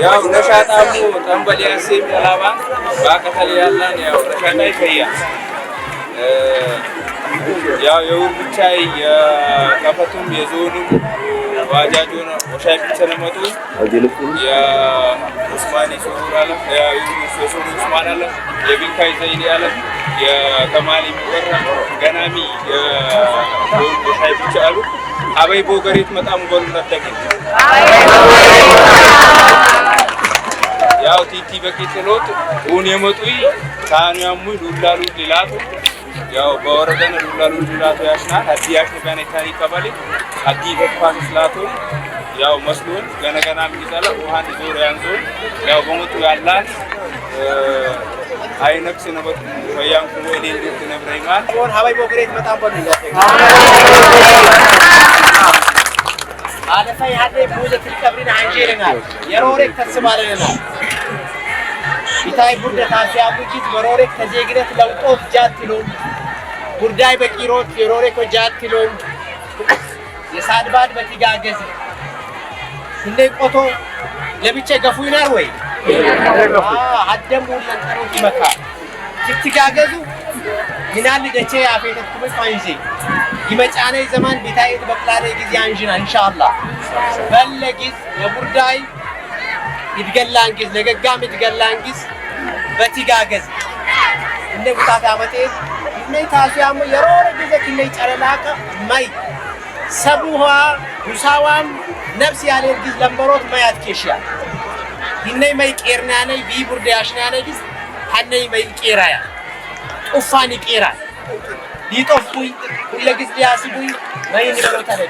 ያው ነሻጣሙ ጠንበሊያ ሲም ላባን ባከተል ያላን ያው ነሻጣ ይፈያ ያው የውርብቻይ የከፈቱም የዞኑም ዋጃጆና ወሻይ ብቻነመጡ ያ ኡስማኒ ሱራላ ያ ዩሱፍ ኡስማን አለ የቢንካይ ዘይዲ አለ የከማሊ ሚወራ ገናሚ ወሻይ ብቻ አሉ አበይ ቦገሪት መጣም ጎል ነጠቅ ያው ቲቲ በቂጥሎት ኡን የመጡይ ታንያሙ ዱላሉ ሊላቱ ያው በወረደን ዱላሉ ሊላቱ ያሽና አዲያሽ ጋር ታሪ ቀበሌ አዲ በፋን ስላቱ ያው መስሉን ገነገና ሚዛላ ውሃን ዞር ያንዞ ያው በመጡ ያላን አይነክስ ነበርኩ ወያንኩ ወዴ እንዴት ነብረይማን ወን ሀባይ ቦግሬት መጣም በሉ አለፈይ ሀደ ሙዘ ፍልቀብሪና አንጀረናል የሮሬክ ተስማለናል ቢታይ ቡርደታ ሲያሙጂት በሮሬክ ተዜግረት ለውጦት ጃትሎ ቡርዳይ በቂሮት የሮሬክ ጃትሎ የሳድባድ በትጋገዝ እንደ ቆቶ ለብቻ ገፉ ይናር ወይ አደሙ ለንተሮት ይመካ ትትጋገዙ ይናል ደቼ አፈተት ኩመፋንጂ ይመጫኔ ዘመን ቢታይት በቅላኔ ጊዜ አንጂና ኢንሻአላህ በለጊዝ የቡርዳይ ይድገላንጊዝ ለገጋም ይድገላንጊዝ በትጋገዝ እንደ ጉታታ አመቴ ነይታሲያሙ የሮረ ጊዜ ከነይ ጨረላቀ ማይ ሰቡሃ ጉሳዋም ነፍስ ያለርጊዝ ለምበሮት ማያት ከሽያ ይነይ ማይ ቄርናነይ ቢቡርዳ ያሽናነይ ጊዝ ሐነይ ማይ ቄራያ ኡፋኒ ቄራ ሊጦፉይ ሁለጊዜ ያስቡይ ማይ ንበሮት አለ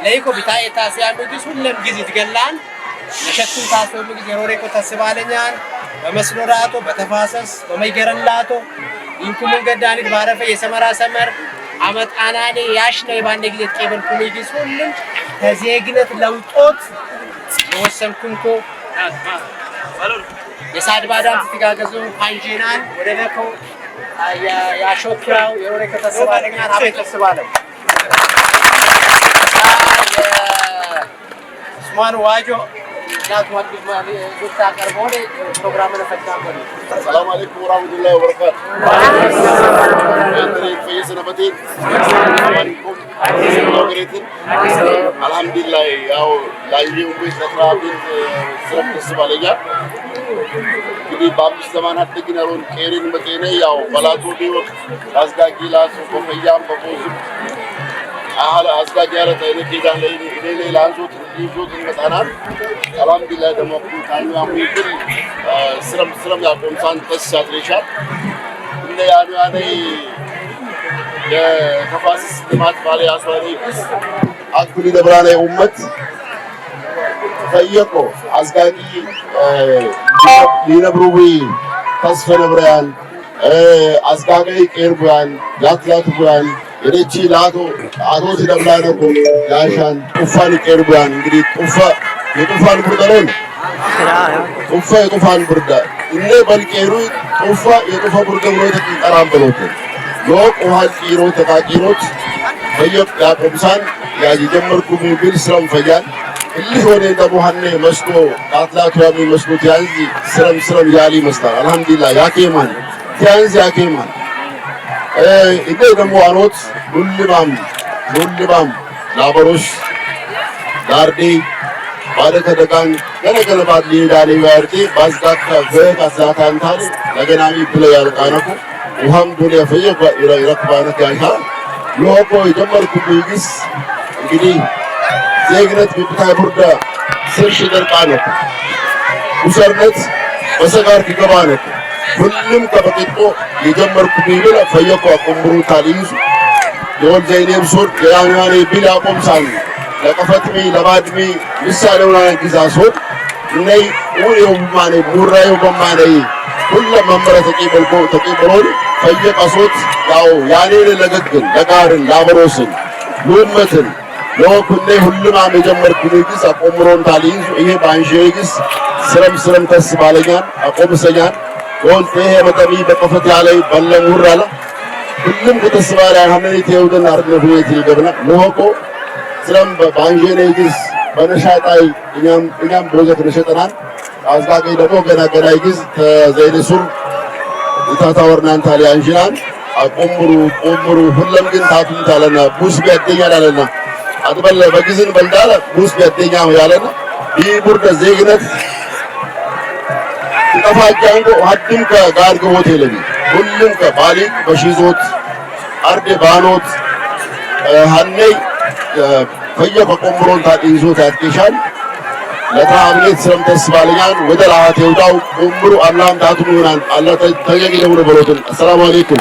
ለይኮ ቢታይ ታሲያሙ ጊዝ ሁለም ጊዜ ይድገላን የሸቱን ታሰሙ ጊዜ ሮሬኮ ተስባለኛን በመስኖራቶ በተፋሰስ በመይገረላቶ ኢንኩም ገዳኒ ባረፈ የሰመራ ሰመር አመጣናኔ ያሽነ ባንደ ጊዜ ተቀበል ኩሚጊስ ሁሉም ተዜግነት ለውጦት ወሰንኩንኮ የሳድባዳም ትጋገዙ አንጂናን ወደ ለኮ ያሾክራው የሮሬኮ ተስባለኛን አቤት ተስባለ ኡስማን ዋጆ ናቱ ወጥቶ ዱታ ቀርቦኔ ፕሮግራም ለፈታም ነው ሰላም አለይኩም ወራህመቱላሂ ወበረካቱ እንዴ ፈይሰነበቴ ሰላም አለይኩም አልহামዱሊላህ ያው ላይቪው ቤት ለትራፊክ ሰብስ ባለኛ እንግዲህ በአምስት ዘመናት ተግነሩን ቄሪን መጤነ ያው በላቶ ዲወቅ አዝጋጊላሱ በፈያም በቦዙ አለ አዝጋጊያለ ታይነ ኪዳን ላይ ላንዞት ይዞት ይመጣናል አልহামዱሊላህ ደሞ ታኛሙ ይብል ስረም ያቆም ሳንተስ ያትሬሻል እንደ ያኔ የከፋሲስ ልማት ባለ ያስዋሪ አኩሊ ደብራና ኡመት ፈየቆ አዝጋጊ ሊነብሩዊ ተስፈ ነብራን አዝጋጊ ቄርቡያን ያትላቱያን የደቺ ላቶ አቶት ደብላነኮ ያሻን ጡፋን ቄርቡያን እንግዲህ የጡፋን ቡርዳን ጡፋ የጡፋን ቡርዳ እነ በልቄሩ ጡፋ የጡፋ ቡርዳ ብሎ ተጠራም ብሎት ሎቅ ውሃን ቂሮ ተቃቂሮት ፈየቅ ያቆምሳን ያጀመርኩ ቢል ስራም ፈያን እልህ ወደ ደቡሃኔ መስሎ አትላቱ ያሚ መስሎት ያንዚ ስረም ያሊ መስታል አልহামዱሊላህ ያኬማን ያንዚ ያኬማን እዴ ደሞ አኖት ሁልባም ላበሮሽ ዳርዴ ባለከደጋን ገነገለባት ሊዳሊ ወርጤ ባዝጋካ በካዛታንታል ለገናሚ ብለው ያልቃነኩ ውሃም ዱለ ፈየቅ ይረክባነት ያሻ ሎቆ የጀመርኩ ቢግስ እንግዲህ ዜግነት ቢታይ ቡርዳ ስርሽ ደርቃነኩ ውሰርነት በሰጋር ይገባነኩ ሁሉም ከበቂጦ የጀመርኩ ቢብል ፈየቁ አቆምሩ ታሊዝ የወል ዘይኔም ሱር ያናኔ ቢል አቆምሳን ለቀፈትሚ ለባድሚ ምሳሌውና ግዛሶት ነይ ወሬው ማኔ ሙራዩ በማኔ ሁሉ መምረ ተቀበሉ ፈየቀሶት ያው ያኔን ለገግን ለጋርን ላበሮስን ሉመትን ለወኩኔ ሁሉም አመጀመርኩ ቢግስ አቆምሮን ታሊዝ ይሄ ባንሼግስ ስረም ተስባለኛን አቆምሰኛን ወልቴ በጠቢ በቀፈት ያለ በለሙራላ ሁሉም ከተስባላ ሀመኔት የውደን አርነፉት ይገበና ሞቆ ስለም ባንጄኔግስ በነሻጣይ እኛም ፕሮጀክት ነሸጠናል አዝጋገይ ደግሞ ገና ይግዝ ተዘይነሱር ይታታወርናን ታሊያንጂናን ቆምሩ ሁለም ግን ታቱን ታለና ቡስ ቢያደኛል አለና አጥበለ በግዝን በልዳለ ቡስ ቢያደኛ ያለና ቢቡርደ ዜግነት ተፋጃንጎ ሀድም ከጋርገ ሆቴል ሁሉም ከባሊክ በሺዞት አርዴ ባኖት ሀነይ ፈየፈ ቆምሮን ታዲዞት ያጥቂሻል ለታብኔት ስለም ተስባለኛል ወደ ላሃት ይውዳው ቆምሩ አላም ታቱን ይሆናል አላህ ተገኘ ነው ብሎትን። አሰላሙ አለይኩም